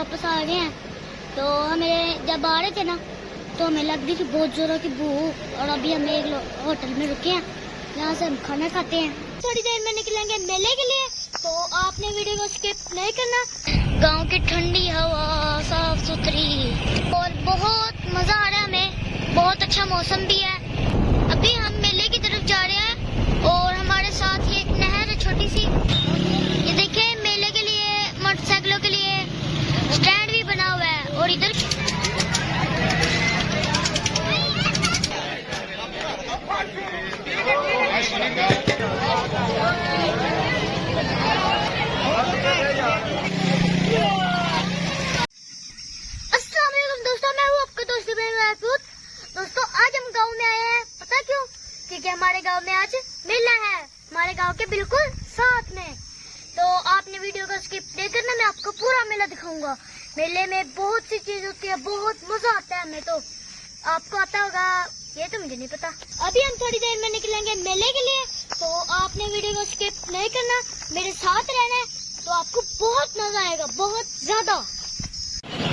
वापस आ गए हैं। तो हमें जब आ रहे थे ना तो हमें लग रही थी बहुत जोरों की भूख, और अभी हम एक होटल में रुके हैं, यहाँ से हम खाना खाते हैं। थोड़ी देर में निकलेंगे मेले के लिए, तो आपने वीडियो को स्किप नहीं करना। गांव की ठंडी हवा, साफ सुथरी, और बहुत मजा आ रहा है हमें, बहुत अच्छा मौसम भी है। अभी हम मेले की तरफ जा रहे हैं और हमारे साथ ही एक नहर है छोटी सी। ये देखिए, मेले के लिए मोटरसाइकिलों के लिए स्टैंड भी बना हुआ है, और इधर दोस्तों आज हम गांव में आए हैं। पता क्यों? क्योंकि हमारे गांव में आज मेला है, हमारे गांव के बिल्कुल साथ में। तो आपने वीडियो को स्किप नहीं करना, मैं आपको पूरा मेला दिखाऊंगा। मेले में बहुत सी चीज होती है, बहुत मजा आता है हमें। तो आपको आता होगा, ये तो मुझे नहीं पता। अभी हम थोड़ी देर में निकलेंगे मेले के लिए, तो आपने वीडियो को स्किप नहीं करना, मेरे साथ रहना है, तो आपको बहुत मजा आएगा, बहुत ज्यादा।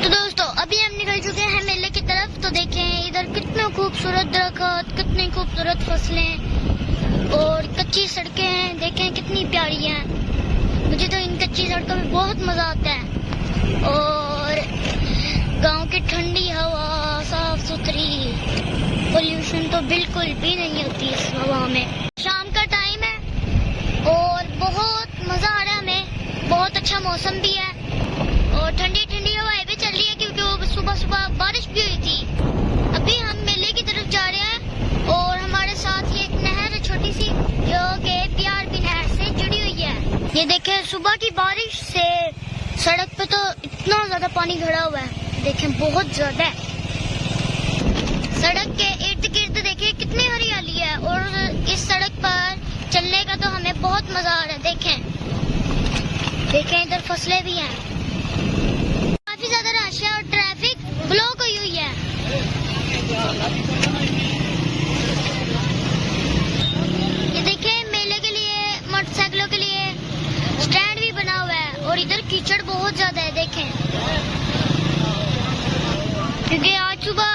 तो दोस्तों अभी हम निकल चुके हैं मेले की तरफ। तो देखें इधर कितने खूबसूरत दरख्त, कितनी खूबसूरत फसलें और कच्ची सड़कें हैं। देखें कितनी प्यारी हैं। मुझे तो इन कच्ची सड़कों में बहुत मजा आता है, और गांव की ठंडी हवा, साफ सुथरी, पोल्यूशन तो बिल्कुल भी नहीं होती इस हवा में। शाम का टाइम है और बहुत मजा आ रहा है हमें, बहुत अच्छा मौसम भी है, और ठंडी ठंडी हवाएं भी चल रही है, क्योंकि वो सुबह सुबह बारिश भी हुई थी। अभी हम मेले की तरफ जा रहे हैं और हमारे साथ ही एक नहर है छोटी सी, जो कि PRB नहर से जुड़ी हुई है। ये देखें, सुबह की बारिश से सड़क पे तो इतना ज्यादा पानी भरा हुआ है, देखें बहुत ज्यादा है। सड़क के इर्द गिर्द देखिए कितनी हरियाली है, और इस सड़क पर चलने का तो हमें बहुत मजा आ रहा है। देखें इधर फसलें भी हैं, काफी ज्यादा रश है और ट्रैफिक ब्लॉक हुई हुई है। ये देखिए, मेले के लिए मोटरसाइकिलों के लिए स्टैंड भी बना हुआ है, और इधर कीचड़ बहुत ज्यादा है। देखें, क्योंकि आज सुबह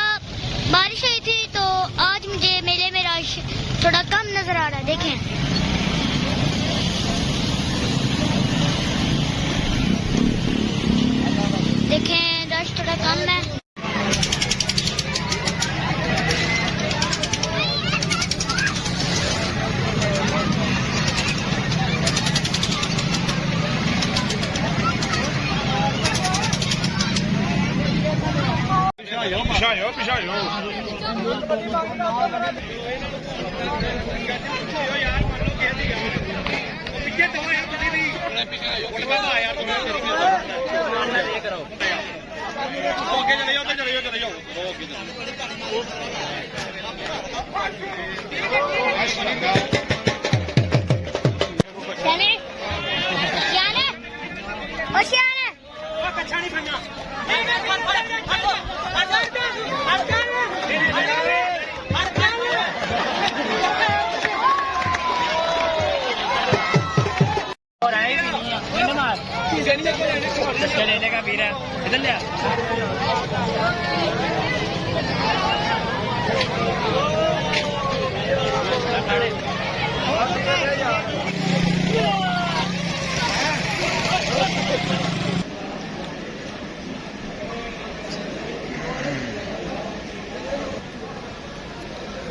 बारिश हुई थी, तो आज मुझे मेले में रश थोड़ा कम नजर आ रहा है। देखें रश थोड़ा कम है। लेने का पी रहा है, इधर ले।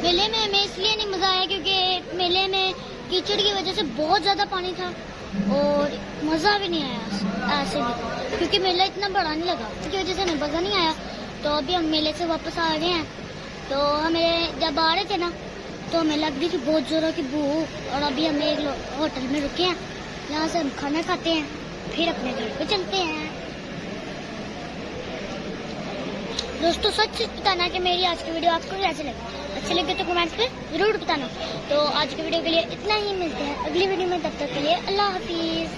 मेले में हमें इसलिए नहीं मजा आया क्योंकि मेले में कीचड़ की वजह से बहुत ज्यादा पानी था, और मजा भी नहीं आया ऐसे भी, क्योंकि मेला इतना बड़ा नहीं लगा, इसकी वजह से हमें मजा नहीं आया। तो अभी हम मेले से वापस आ गए हैं। तो हमें जब आ रहे थे ना तो हमें लग रही थी बहुत जोरों की भूख, और अभी हम एक होटल में रुके हैं, यहाँ से हम खाना खाते हैं, फिर अपने घर पे चलते हैं। दोस्तों सच बताना कि मेरी आज की वीडियो आपको कैसे लगी। अच्छे लगे तो कमेंट्स पे जरूर बताना। तो आज की वीडियो के लिए इतना ही, मिलते हैं अगली वीडियो में, तब तक के लिए अल्लाह हाफिज।